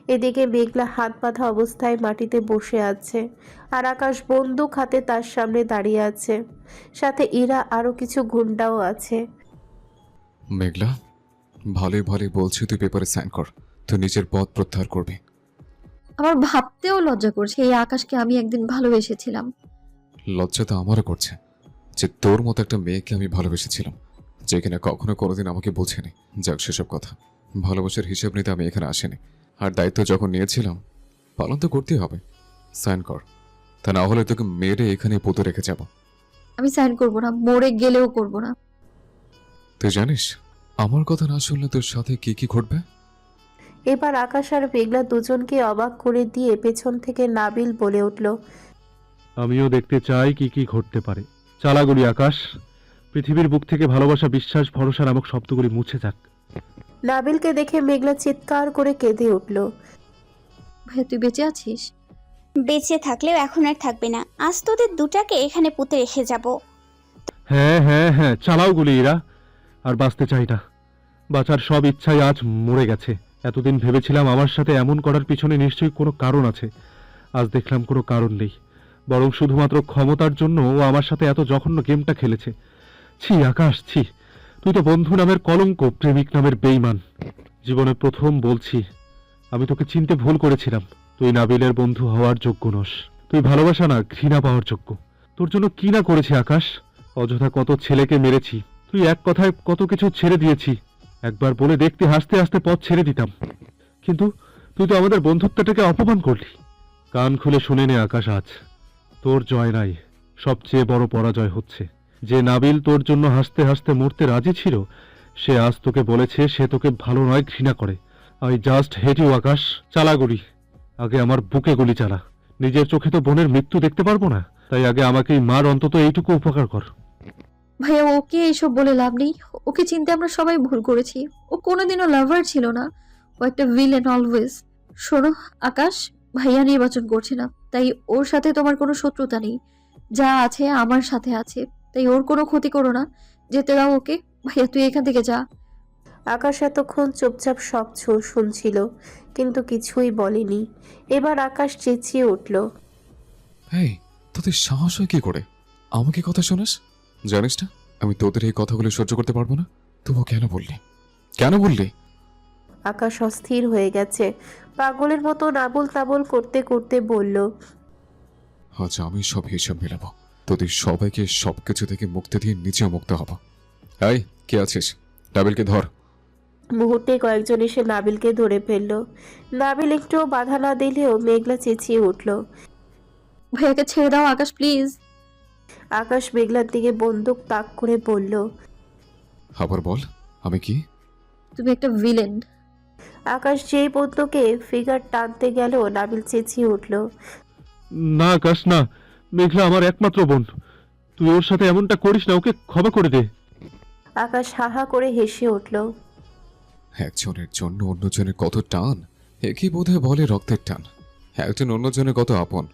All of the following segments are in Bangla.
এদিকে মেঘলা হাত বাঁধা অবস্থায় মাটিতে বসে আছে, আর আকাশ বন্দুক হাতে তার সামনে দাঁড়িয়ে আছে। সাথে ইরা আরো কিছু গুন্ডাও আছে। মেঘলা, ভালোই ভালোই বলছি, তুই পেপারে সাইন কর। তুই নিজের পথ প্রত্যাহার করবি। আমার ভাবতেও লজ্জা করছে এই আকাশকে আমি একদিন ভালোবেসেছিলাম। লজ্জা তো আমারও করছে যে তোর মতো একটা মেয়েকে আমি ভালোবেসেছিলাম, যে কিনা কখনো কোনোদিন আমাকে বোঝেনি। যাক, সেসব কথা। ভালোবাসার হিসেব নিতে আমি এখানে আসিনি, আর দায়িত্ব যখন নিয়েছিলাম পালন তো করতেই হবে। সাইন কর, তা না হলে তোকে মেরে এখানে পুঁতে রেখে যাব। আমি সাইন করব না, মরে গেলেও করব না। তুই জানিস আমার কথা না শুনলে তোর সাথে কি কি ঘটবে? এবার আকাশ আর মেঘলা দুজনকে অবাক করে দিয়ে পেছন থেকে নাবিল বলে উঠল, আমিও দেখতে চাই কি কি ঘটতে পারে। চালাগুলি আকাশ, পৃথিবীর বুক থেকে ভালোবাসা, বিশ্বাস, ভরসা নামক শব্দগুলি মুছে যাক। নাবিলকে দেখে মেঘলা চিৎকার করে কেঁদে উঠল। ভাইয়া তুই বেঁচে আছিস? বেঁচে থাকলেও এখন আর থাকবে না, আজ তোদের দুটাকে এখানে পুঁতে রেখে যাব। হ্যাঁ হ্যাঁ হ্যাঁ, চালাও গুলি এরা। আর বাঁচতে চাই না, বাঁচার সব ইচ্ছাই আজ মরে গেছে। এতদিন ভেবেছিলাম আমার সাথে এমন করার পিছনে নিশ্চয়ই কোনো কারণ আছে, আজ দেখলাম কোনো কারণ নেই, বরং শুধুমাত্র ক্ষমতার জন্য ও আমার সাথে এত জঘন্য গেমটা খেলেছে। ছি আকাশ, ছি, তুই তো বন্ধু নামের কলঙ্ক, প্রেমিক নামের বেঈমান। জীবনে প্রথম বলছি, আমি তোকে চিনতে ভুল করেছিলাম। তুই নাবিলের বন্ধু হওয়ার যোগ্য নস, তুই ভালোবাসা না ঘৃণা পাওয়ার যোগ্য। তোর জন্য কি না করেছি আকাশ, অযথা কত ছেলেকে মেরেছি, তুই এক কথায় কত কিছু ছেড়ে দিয়েছি। একবার বলে দেখতে হাসতে হাসতে পথ ছেড়ে দিতাম, কিন্তু তুই তো আমাদের বন্ধুত্বটাকে অপমান করলি। কান খুলে শুনে নে আকাশ, আজ তোর জয় নাই, সবচেয়ে বড় পরাজয় হচ্ছে। যে নাবিল তোর জন্য হাসতে হাসতে মরতে রাজি ছিল, সে আজ তোকে বলেছে সে তোকে ভালো নয়, ঘৃণা করে। আই জাস্ট হেট ইউ আকাশ। চালা গুলি, আগে আমার বুকে গুলি চালা। নিজের চোখে তো বোনের মৃত্যু দেখতে পারবো না, তাই আগে আমাকেই মার, অন্তত এইটুকু উপকার কর। ভাইয়া ওকে এইসব বলে লাভ নেই, ওকে চিনতে আমরা সবাই ভুল করেছি। ও কোনোদিনও লাভার ছিল না, ও একটা ভিলেন অলওয়েজ। শোনো আকাশ, ভাইয়া নির্বাচন করছে না, তাই ওর সাথে তোমার কোনো শত্রুতা নেই। যা আছে আমার সাথে আছে, তাই ওর কোনো ক্ষতি করো না। যেতে দাও ওকে। ভাইয়া তুই এখান থেকে যা। আকাশ এতক্ষণ চুপচাপ সব শুনছিল, কিন্তু কিছুই বলেনি। এবার আকাশ চেঁচিয়ে উঠল, এই, তোদের সাহস হয় কি করে আমাকে কথা শোনাস? জানিস না আমি তোদের এই কথাগুলো সহ্য করতে পারবো না। তবু কেন বললি, কেন বললি? আকাশ অস্থির হয়ে গেছে, পাগলের মতো নাবল তাবল করতে করতে বলল, আজ আমি সব হিসাব মেলাবো। তোদের সবাইকে সবকিছু থেকে মুক্তি দিয়ে নিজেও মুক্ত হব। এই, কে আছিস? ডাবিলকে ধর। মুহূর্তে কয়েকজন এসে নাবিলকে ধরে ফেলল। নাবিল একটুও বাধা না দিলেও মেঘলা চেঁচিয়ে উঠল। ভাইয়াকে ছেড়ে দাও আকাশ, প্লিজ। আকাশ মেঘলার দিকে বন্দুক তাক করে বলল, আবার বল, আমি কি? তুমি একটা ভিলেন। আকাশ যেই বন্দুকে ফিগার টানতে গেল, নাবিল চেঁচিয়ে উঠল, না আকাশ না, মেঘলা আমার একমাত্র বোন, তুই ওর সাথে এমনটা করিস না, ওকে ক্ষমা করে দে। আকাশ হাহা করে হেসে উঠল। একজনের জন্য অন্যজনের কত টান, একই বোধহয় বলে রক্তের টান। একজন অন্যজনের কত আপন।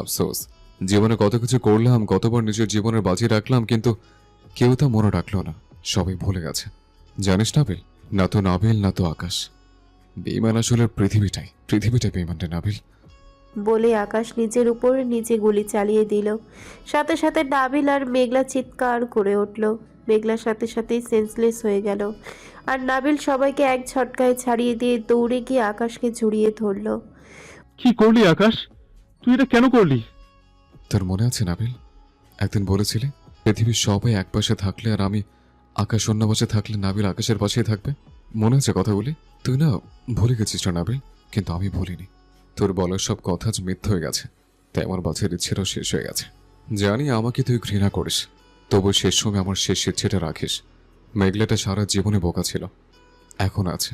আফসোস, জীবনে কত কিছু করলাম, কতবার নিজের জীবনের বাজি রাখলাম, কিন্তু কেউ তা মনে রাখলো না, সবাই ভুলে গেছে। জানিস নাবিল, না তো নাবিল না তো আকাশ, বেইমান আসলে পৃথিবীটাই বেইমান রে নাবিল। বলে আকাশ নিজের উপর নিজে গুলি চালিয়ে দিল। সাথে সাথে নাবিল আর মেঘলা চিৎকার করে উঠল। মেঘলার সাথে সাথেই সেন্সলেস হয়ে গেল, আর নাবিল সবাইকে এক ঝটকায় ছাড়িয়ে দিয়ে দৌড়ে গিয়ে আকাশকে জড়িয়ে ধরল। কি করলি আকাশ, তুই এটা কেন করলি? তোর মনে আছে নাবিল, একদিন বলেছিলে পৃথিবীর সবাই এক পাশে থাকলে আর আমি আকাশ অন্য পাশে থাকলে নাবিল আকাশের পাশেই থাকবে? মনে আছে কথাগুলি? তুই না ভুলে গেছিস না নাবিল, কিন্তু আমি ভুলিনি। তোর বলার সব কথা আজ মিথ্যে হয়ে গেছে, তাই আমার বাঁচার ইচ্ছেটাও শেষ হয়ে গেছে। জানি আমাকে তুই ঘৃণা করিস, তবু শেষ সময় আমার শেষ ইচ্ছেটা রাখিস। মেঘলাটা সারা জীবনে বোকা ছিল, এখন আছে।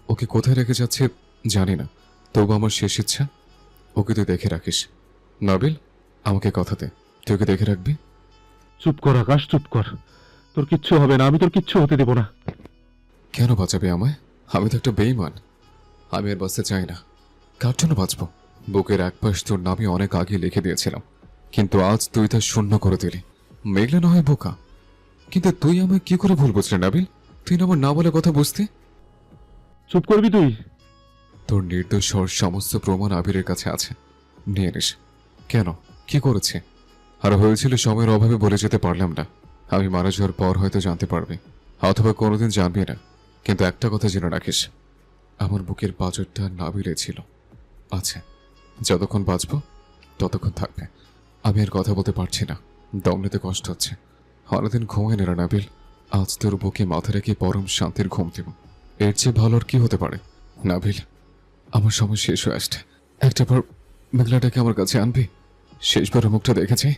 ওকে কোথায় রেখে যাচ্ছে জানি না, তবু আমার শেষ ইচ্ছা ওকে তুই দেখে রাখিস। নাবিল, আমাকে কথা দে, তুই ওকে দেখে রাখবি। চুপ কর আকাশ, চুপ কর, তোর কিচ্ছু হবে না, আমি তোর কিচ্ছু হতে দেব না। কেন বাঁচাবে আমায়? আমি তো একটা বেইমান, আমি আর বাঁচতে চাই না। কার জন্য বাঁচবো? বুকের এক পাশ তোর নামে অনেক আগে লিখে দিয়েছিলাম, কিন্তু আজ তুই তা শূন্য করে দিলি। মেঘলা না হয় বোকা, কিন্তু তুই আমায় কি করে ভুল বুঝলি নাবিল? তুই না আমার না বলে কথা বুঝতে। চুপ করবি তুই? তোর নির্দোষ হওয়ার সমস্ত প্রমাণ আবিরের কাছে আছে, নিয়ে নিস। কেন, কি করেছে? আর হয়েছিল সময়ের অভাবে বলে যেতে পারলাম না। আমি মারা যাওয়ার পর হয়তো জানতে পারবি, অথবা কোনোদিন জানবি না। কিন্তু একটা কথা জেনে রাখিস, আমার বুকের পাঁজরটা নাবিলে ছিল, আছে। যতক্ষণ বাঁচব ততক্ষণ থাকবে। আমি আর কথা বলতে পারছি না, দম নিতে কষ্ট হচ্ছে। অনেকদিন ঘুমাই না নাবিল। আজ তোর বুকে মাথা রেখে পরম শান্তির ঘুম দেব। এর চেয়ে ভালো আর কি হতে পারে? নাবিল, আমার সময় শেষ হয়ে আসছে। একটা বার মেঘলাটাকে আমার কাছে আনবি? শেষবার মুখটা দেখেছি।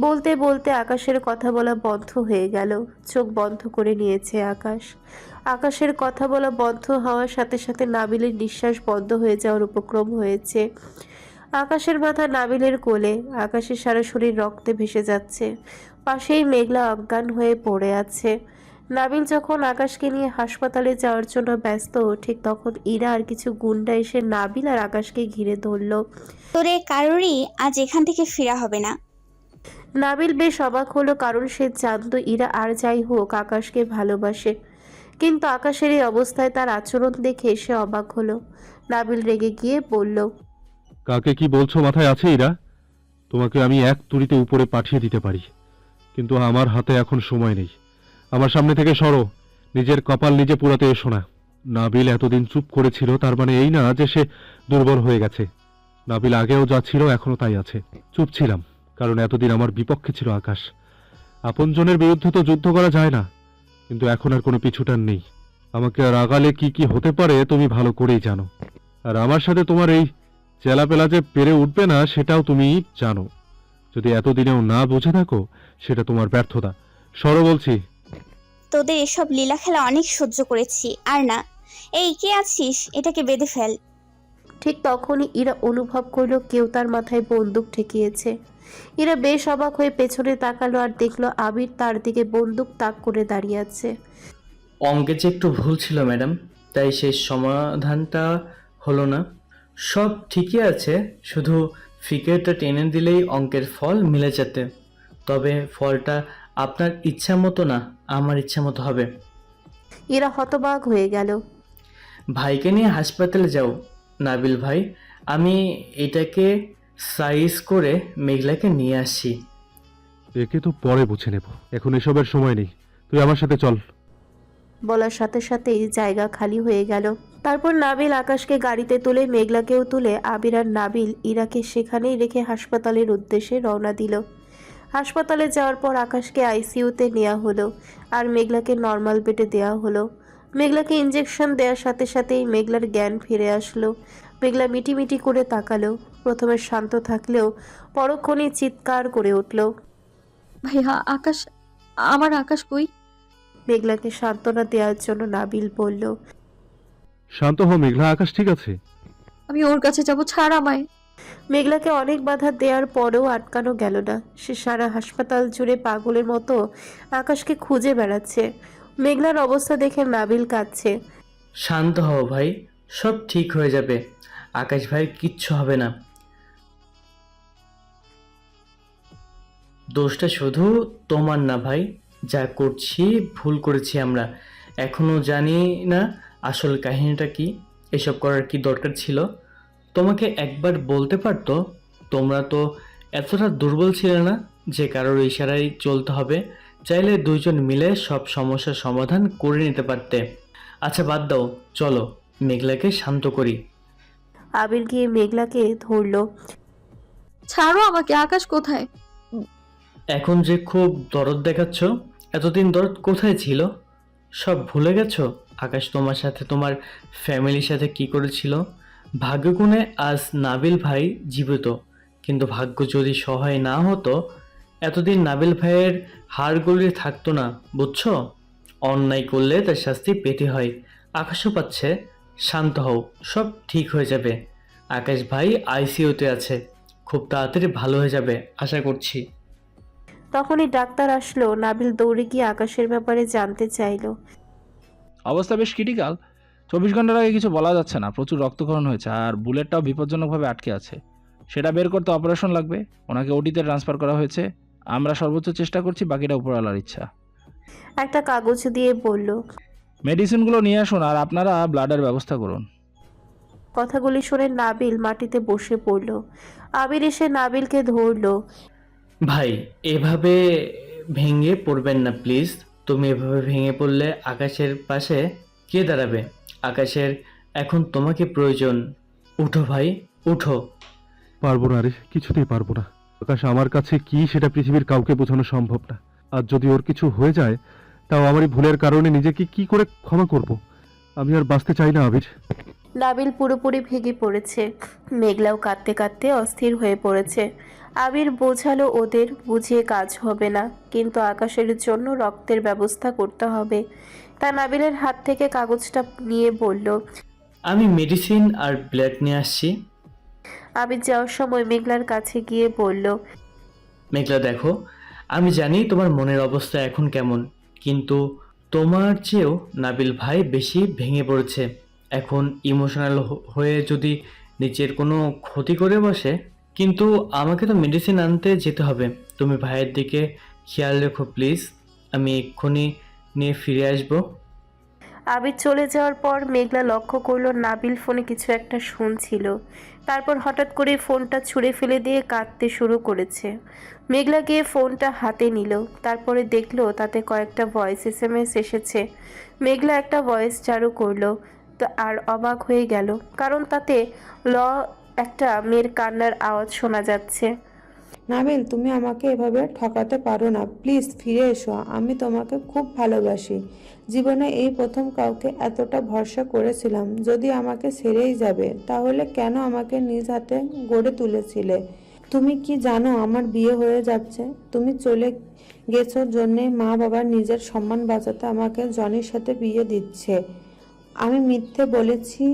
বলতে বলতে আকাশের কথা বলা বন্ধ হয়ে গেল। চোখ বন্ধ করে নিয়েছে আকাশ। আকাশের কথা বলা বন্ধ হওয়ার সাথে সাথে নাবিলের নিঃশ্বাস বন্ধ হয়ে যাওয়ার উপক্রম হয়েছে। আকাশের মাথা নাবিলের কোলে, আকাশের সারা শরীর রক্তে ভেসে যাচ্ছে। পাশেই মেঘলা অজ্ঞান হয়ে পড়ে আছে। নাবিল যখন আকাশকে নিয়ে হাসপাতালে যাওয়ার জন্য ব্যস্ত, ঠিক তখন ইরা আর কিছু গুন্ডা এসে নাবিল আর আকাশকে ঘিরে ধরল। তোরে কারোরই আজ এখান থেকে ফেরা হবে না। নাবিল বেশ অবাক হলো, কারণ সে জানতো ইরা আর যাই হোক আকাশকে ভালোবাসে। কিন্তু আকাশের এই অবস্থায় তার আচরণ দেখে সে অবাক হলো। নাবিল রেগে গিয়ে বলল, কাকে কি বলছো মাথায় আছে ইরা? তোমাকে আমি এক তুড়িতে উপরে পাঠিয়ে দিতে পারি, কিন্তু আমার হাতে এখন সময় নেই। আমার সামনে থেকে সরো। নিজের কপাল নিজে পোড়াতে এসো না। নাবিল এতদিন চুপ করেছিল, তার মানে এই না যে সে দুর্বল হয়ে গেছে। নাবিল আগেও যা ছিল এখনো তাই আছে। চুপ ছিলাম কারণ এতদিন আমার বিপক্ষে ছিল আকাশ। আপনজনের বিরুদ্ধে তো যুদ্ধ করা যায় না, কিন্তু এখন আর কোনো পিছুটান নেই। আমাকে রাগালে কি কি হতে পারে তুমি ভালো করেই জানো। আর আমার সাথে তোমার এই চেলাপেলা যে পেরে উঠবে না সেটাও তুমি জানো। যদি এতদিনেও না বুঝে থাকো সেটা তোমার ব্যর্থতা। সরো বলছি। তোদের এসব লীলা খেলা অনেক সহ্য করেছি, আর না। এই কে আছিস? এটাকে বেঁধে ফেল। ঠিক তখনই ইরা অনুভব করলো কেউ তার মাথায় বন্দুক ঠেকিয়েছে। ইরা বেশ অবাক হয়ে পেছনে তাকালো আর দেখলো আবির তার দিকে বন্দুক তাক করে দাঁড়িয়ে আছে। অঙ্কে যে একটু ভুল ছিল ম্যাডাম, তাই সেই সমাধানটা হলো না। সব ঠিকই আছে, শুধু ফিগারটা টেনে দিলেই অঙ্কের ফল মিলে যেতে। তবে ফলটা আপনার ইচ্ছা মতো না, আমার ইচ্ছা মতো হবে। ইরা হতবাক হয়ে গেল। ভাইকে নিয়ে হাসপাতালে যাও নাবিল ভাই। আমি এটাকে সাইজ করে মেঘলাকে নিয়ে আসি। একে তো পরে বুঝে নেব, এখন এসবের সময় নেই। তুই আমার সাথে চল। বলার সাথে সাথেই জায়গা খালি হয়ে গেল। তারপর নাবিল আকাশকে গাড়িতে তুলে, মেঘলাকেও তুলে আবির আর নাবিল ইরাকে সেখানেই রেখে হাসপাতালের উদ্দেশ্যে রওনা দিল। হাসপাতালে যাওয়ার পর আকাশকে আইসিইউতে নেওয়া হলো আর মেঘলাকে নর্মাল বেডে দেওয়া হলো। মেঘলাকে ইঞ্জেকশন দেওয়ার সাথে সাথেই মেঘলার জ্ঞান ফিরে আসলো। মেঘলা মিটিমিটি করে তাকালো। প্রথমে শান্ত থাকলেও পরক্ষণেই চিৎকার করে উঠল। ভাইয়া আকাশ, আমার আকাশ কই? মেঘলাকে সান্ত্বনা দেওয়ার জন্য নাবিল বলল, শান্ত হ মেঘলা, আকাশ ঠিক আছে। আমি ওর কাছে যাব, ছাড় আমায়। মেঘলাকে অনেক বাধা দেওয়ার পরেও আটকানো গেল না। সে সারা হাসপাতাল জুড়ে পাগলের মতো আকাশকে খুঁজে বেড়াচ্ছে। মেঘলার অবস্থা দেখে নাবিল কাঁদছে। শান্ত হও ভাই, সব ঠিক হয়ে যাবে। আকাশ ভাই কিচ্ছু হবে না। দোষটা শুধু তোমার না ভাই, যা করছি ভুল করেছি আমরা। এখনো জানি না আসল কাহিনীটা কি, এসব করার কি দরকার ছিল। তোমাকে একবার বলতে পারতো। তোমরা তো এতটা দুর্বল ছিলে না যে কারোর ইশারায় চলতে হবে। চাইলে দুইজন মিলে সব সমস্যার সমাধান করে নিতে পারতে। আচ্ছা বাদ দাও, চলো মেঘলাকে শান্ত করি। আবির গিয়ে মেঘলাকে ধরলো। ছাড়ো আমাকে, আকাশ কোথায়? এখন যে খুব দরদ দেখাচ্ছ, এতদিন দরদ কোথায় ছিল? সব ভুলে গেছো? আকাশ তোমার সাথে তোমার ফ্যামিলির সাথে কি করেছিল? ভাগ্যগুণে আজ নাবিল ভাই জীবিত, কিন্তু ভাগ্য যদি সহায় না হতো এতদিন নাবিল ভাইয়ের হাড় গলিয়ে থাকতো না, বুঝছো? অন্যায় করলে তার শাস্তি পেতে হয়। আকাশও পাচ্ছে। শান্ত হও, সব ঠিক হয়ে যাবে। আকাশ ভাই আইসিইউতে আছে, খুব তাড়াতাড়ি ভালো হয়ে যাবে আশা করছি। তখনই ডাক্তার আসলো। নাবিল দৌড়ে গিয়ে আকাশের ব্যাপারে জানতে চাইলো। অবস্থা বেশ ক্রিটিক্যাল। 24 ঘন্টার আগে কিছু বলা যাচ্ছে না, প্রচুর রক্তক্ষরণ হয়েছে আর বুলেটটাও বিপজ্জনকভাবে আটকে আছে। সেটা বের করতে অপারেশন লাগবে। ওনাকে ওটিতে ট্রান্সফার করা হয়েছে। আমরা সর্বোচ্চ চেষ্টা করছি, বাকিটা উপরওয়ালার ইচ্ছা। একটা কাগজ দিয়ে বলল, মেডিসিনগুলো নিয়ে আসুন আর আপনারা ব্লাডের ব্যবস্থা করুন। কথাগুলি শুনে নাবিল মাটিতে বসে পড়ল। আবির এসে নাবিলকে ধরলো। ভাই, এভাবে ভেঙে পড়বেন না প্লিজ। তুমি এভাবে ভেঙে পড়লে আকাশের পাশে কে দাঁড়াবে? আকাশের এখন তোমাকে প্রয়োজন। উঠো ভাই, উঠো। পারবো না রে, কিছুতেই পারবো না। আকাশ আমার কাছে কি সেটা পৃথিবীর কাউকে বোঝানো সম্ভব না। আর যদি ওর কিছু হয়ে যায়, তাও আমারই ভুলের কারণে নিজেকে কি করে ক্ষমা করব? আমি আর বাঁচতে চাই না আবির। নাবিল পুরোপুরি ভেঙে পড়েছে। মেঘলাও কাঁদতে কাঁদতে অস্থির হয়ে পড়েছে। আবির বোঝালো ওদের বুঝিয়ে কাজ হবে না, কিন্তু আকাশের জন্য রক্তের ব্যবস্থা করতে হবে। তা নাবিলের হাত থেকে কাগজটা নিয়ে বলল। আমি মেডিসিন আর ব্লাড নিয়ে আসছি। আবির যাওয়ার সময় মেঘলার কাছে গিয়ে বলল। মেঘলা দেখো, আমি জানি তোমার মনের অবস্থা এখন কেমন, কিন্তু তোমার চেয়েও নাবিল ভাই বেশি ভেঙে পড়েছে। এখন ইমোশনাল হয়ে যদি নিজের কোনো ক্ষতি করে বসে, কিন্তু আমাকে তো মেডিসিন আনতে যেতে হবে। তুমি ভাইয়ের দিকে খেয়াল রেখো প্লিজ। আমি এক্ষুনি নিয়ে ফিরে আসবো। আবির চলে যাওয়ার পর মেঘলা লক্ষ্য করলো নাবিল ফোনে কিছু একটা শুনছিল। তারপর হঠাৎ করে ফোনটা ছুঁড়ে ফেলে দিয়ে কাঁদতে শুরু করেছে। মেঘলা গিয়ে ফোনটা হাতে নিল, তারপরে দেখলো তাতে কয়েকটা ভয়েস এসএমএস এসেছে। মেঘলা একটা ভয়েস চালু করলো তো আর অবাক হয়ে গেল, কারণ তাতে একটা মেয়ের কান্নার আওয়াজ শোনা যাচ্ছে। নাবিল, তুমি আমাকে এভাবে ঠকাতে পারো না, প্লিজ ফিরে এসো। আমি তোমাকে খুব ভালোবাসি। জীবনে এই প্রথম কাউকে এতটা ভরসা করেছিলাম। যদি আমাকে ছেড়েই যাবে, তাহলে কেন আমাকে নিজ হাতে গড়ে তুলেছিলে? তুমি কি জানো আমার বিয়ে হয়ে যাচ্ছে? তুমি চলে গেছো জন্যে মা বাবার নিজের সম্মান বাঁচাতে আমাকে জনির সাথে বিয়ে দিচ্ছে। আমি মিথ্যে বলেছি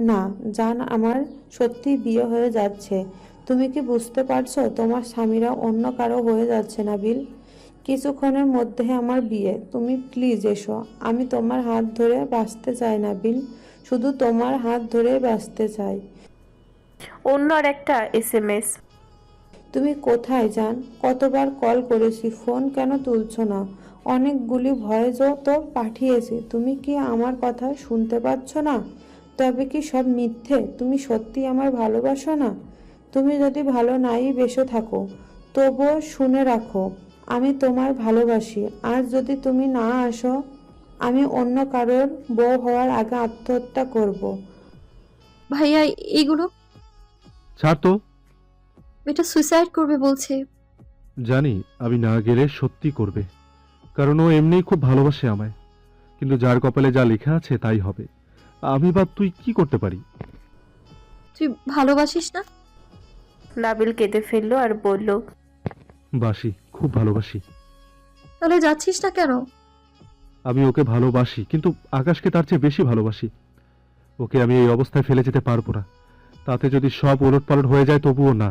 না জান, আমার সত্যি বিয়ে হয়ে যাচ্ছে। তুমি কি বুঝতে পারছো তোমার স্বামীরা অন্য কারো হয়ে যাচ্ছে? নাবিল, কিছুক্ষণের মধ্যে আমার বিয়ে। তুমি প্লিজ এসো। আমি তোমার হাত ধরে বাঁচতে চাই নাবিল, শুধু তোমার হাত ধরে বাঁচতে চাই। অন্য আর একটা এসএমএস। তুমি কোথায় জান? কতবার কল করেছি, ফোন কেন তুলছো না? অনেকগুলি ভয়েসও তো পাঠিয়েছি, তুমি কি আমার কথা শুনতে পাচ্ছ না? তবে কি সব মিথ্যে? তুমি সত্যি আমার ভালোবাসো না? তুমি যদি ভালো নাই বেসে থাকো, তবুও শুনে রাখো, আমি তোমার ভালোবাসি। আর যদি তুমি না আসো, আমি অন্য কারোর বউ হওয়ার আগে আত্মহত্যা করব। ভাইয়া এইগুলো, ছাড় তো। এটা সুইসাইড করবে বলছে। জানি আমি না গেলে সত্যি করবে, কারণ ও এমনিই খুব ভালোবাসে আমায়। কিন্তু যার কপালে যা লেখা আছে তাই হবে। আমি বা তুই কি করতে পারি? তুই ভালোবাসিস না? নাবিল কেঁদে ফেললো আর বলল। বাসি, খুব ভালোবাসি। তাহলে যাচ্ছিস না কেন? আমি ওকে ভালোবাসি, কিন্তু আকাশকে তার চেয়ে বেশি ভালোবাসি। ওকে আমি এই অবস্থায় ফেলে যেতে পারবো না। তাতে যদি সব ওলটপালট হয়ে যায় তবুও না।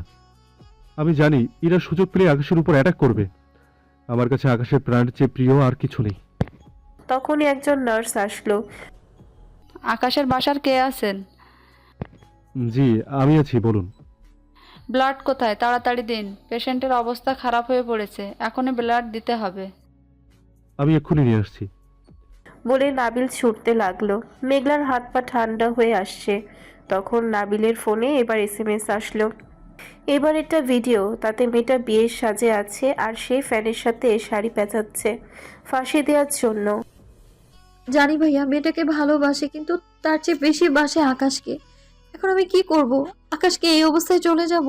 আমি জানি এরা সুযোগ পেলে আকাশের উপর অ্যাটাক করবে। আমার কাছে আকাশের প্রাণের চেয়ে প্রিয় আর কিছু নেই। তখনই একজন নার্স আসলো। আকাশের বাসার কে আছেন? জি, আমি আছি, বলুন। ব্লাড কোথায়? তাড়াতাড়ি দিন, পেশেন্টের অবস্থা খারাপ হয়ে পড়েছে, এখনই ব্লাড দিতে হবে। আমি এক্ষুনি নিয়ে আসছি। বলে নাবিল ছুটতে লাগলো। মেঘলার হাত পা ঠান্ডা হয়ে আসছে। তখন নাবিলের ফোনে এবার এসএমএস আসলো। এবার একটা ভিডিও, তাতে মেয়েটা বিয়ের সাজে আছে আর সে ফ্যানের সাথে শাড়ি পেঁচাচ্ছে ফাঁসি দেওয়ার জন্য। জানি ভাইয়া মেয়েটাকে ভালোবাসে, কিন্তু তার চেয়ে বেশি বাসে আকাশকে। এখন আমি কি করব? আকাশকে এই অবস্থায় চলে যাব?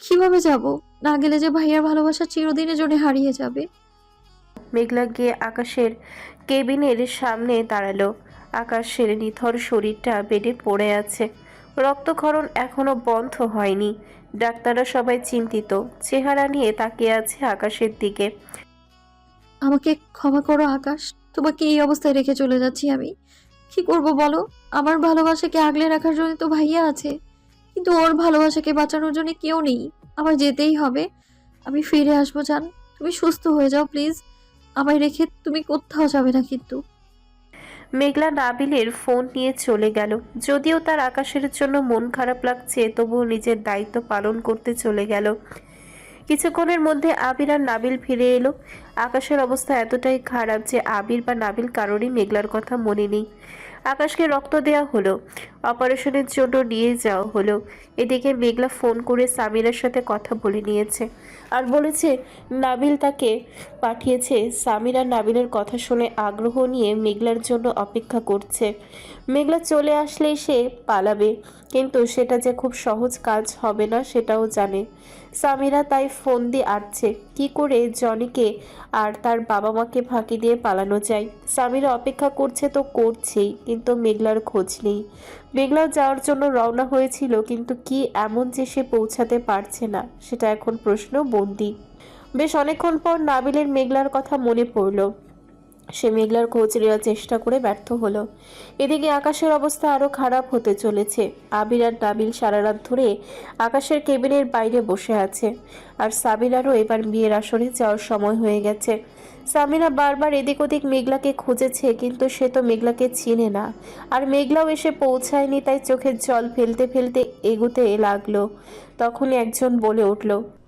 কিভাবে যাব? না গেলে যে ভাইয়ার ভালোবাসা চিরদিনের জন্য হারিয়ে যাবে। মেঘলা গিয়ে আকাশের কেবিনের সামনে দাঁড়ালো। আকাশের নিথর শরীরটা বেডে পড়ে আছে। রক্তক্ষরণ এখনো বন্ধ হয়নি। ডাক্তাররা সবাই চিন্তিত চেহারা নিয়ে তাকিয়ে আছে আকাশের দিকে। আমাকে ক্ষমা করো আকাশ, তোমাকে এই অবস্থায় রেখে চলে যাচ্ছি আমি। কি করব বলো? আমার ভালোবাসাকে আগলে রাখার জন্য তো ভাইয়া আছে, কিন্তু ওর ভালোবাসাকে বাঁচানোর জন্য কেউ নেই। আমার যেতেই হবে। আমি ফিরে আসবো জান, তুমি সুস্থ হয়ে যাও প্লিজ। আমায় রেখে তুমি কোথাও যাবে না কিন্তু। মেঘলা নাবিলের ফোন নিয়ে চলে গেল। যদিও তার আকাশের জন্য মন খারাপ লাগছে, তবুও নিজের দায়িত্ব পালন করতে চলে গেল। কিছুক্ষণের মধ্যে আবির আর নাবিল ফিরে এলো। আকাশের অবস্থা এতটাই খারাপ যে আবির বা নাবিল কারোরই মেঘলার কথা মনে নেই। আকাশকে রক্ত দেয়া হলো। অপারেশনের জন্য নিয়ে যাওয়া হলো। এদিকে মেঘলা ফোন করে সামিরার সাথে কথা বলে নিয়েছে আর বলেছে নাবিল তাকে পাঠিয়েছে। সামিরা নাবিলের কথা শুনে আগ্রহ নিয়ে মেঘলার জন্য অপেক্ষা করছে। মেঘলা চলে আসলেই সে পালাবে, কিন্তু সেটা যে খুব সহজ কাজ হবে না সেটাও জানে সামিরা, তাই ফোন দিয়ে আসছে কি করে জনিকে আর তার বাবা মাকে ফাঁকি দিয়ে পালানো যায়। সামিরা অপেক্ষা করছে তো করছেই, কিন্তু মেঘলার খোঁজ নেই। মেঘলা যাওয়ার জন্য রওনা হয়েছিল, কিন্তু কি এমন যে সে পৌঁছাতে পারছে না, সেটা এখন প্রশ্ন বন্দি। বেশ অনেকক্ষণ পর নাবিলের মেঘলার কথা মনে পড়ল। সে মেঘলার খোঁজ নেওয়ার চেষ্টা করে ব্যর্থ হলো। এদিকে আকাশের অবস্থা আরও খারাপ হতে চলেছে। আবির আর নাবিল সারা রাত ধরে আকাশের কেবিনের বাইরে বসে আছে, আর সাবিরারও এবার বিয়ের আসরে যাওয়ার সময় হয়ে গেছে। সামিরা বারবার এদিক ওদিক মেঘলাকে খুঁজেছে, কিন্তু সে তো মেঘলাকে চিনে না, আর মেঘলাও এসে পৌঁছায়নি, তাই চোখের জল ফেলতে ফেলতে এগোতে লাগলো। তখনই একজন বলে উঠল,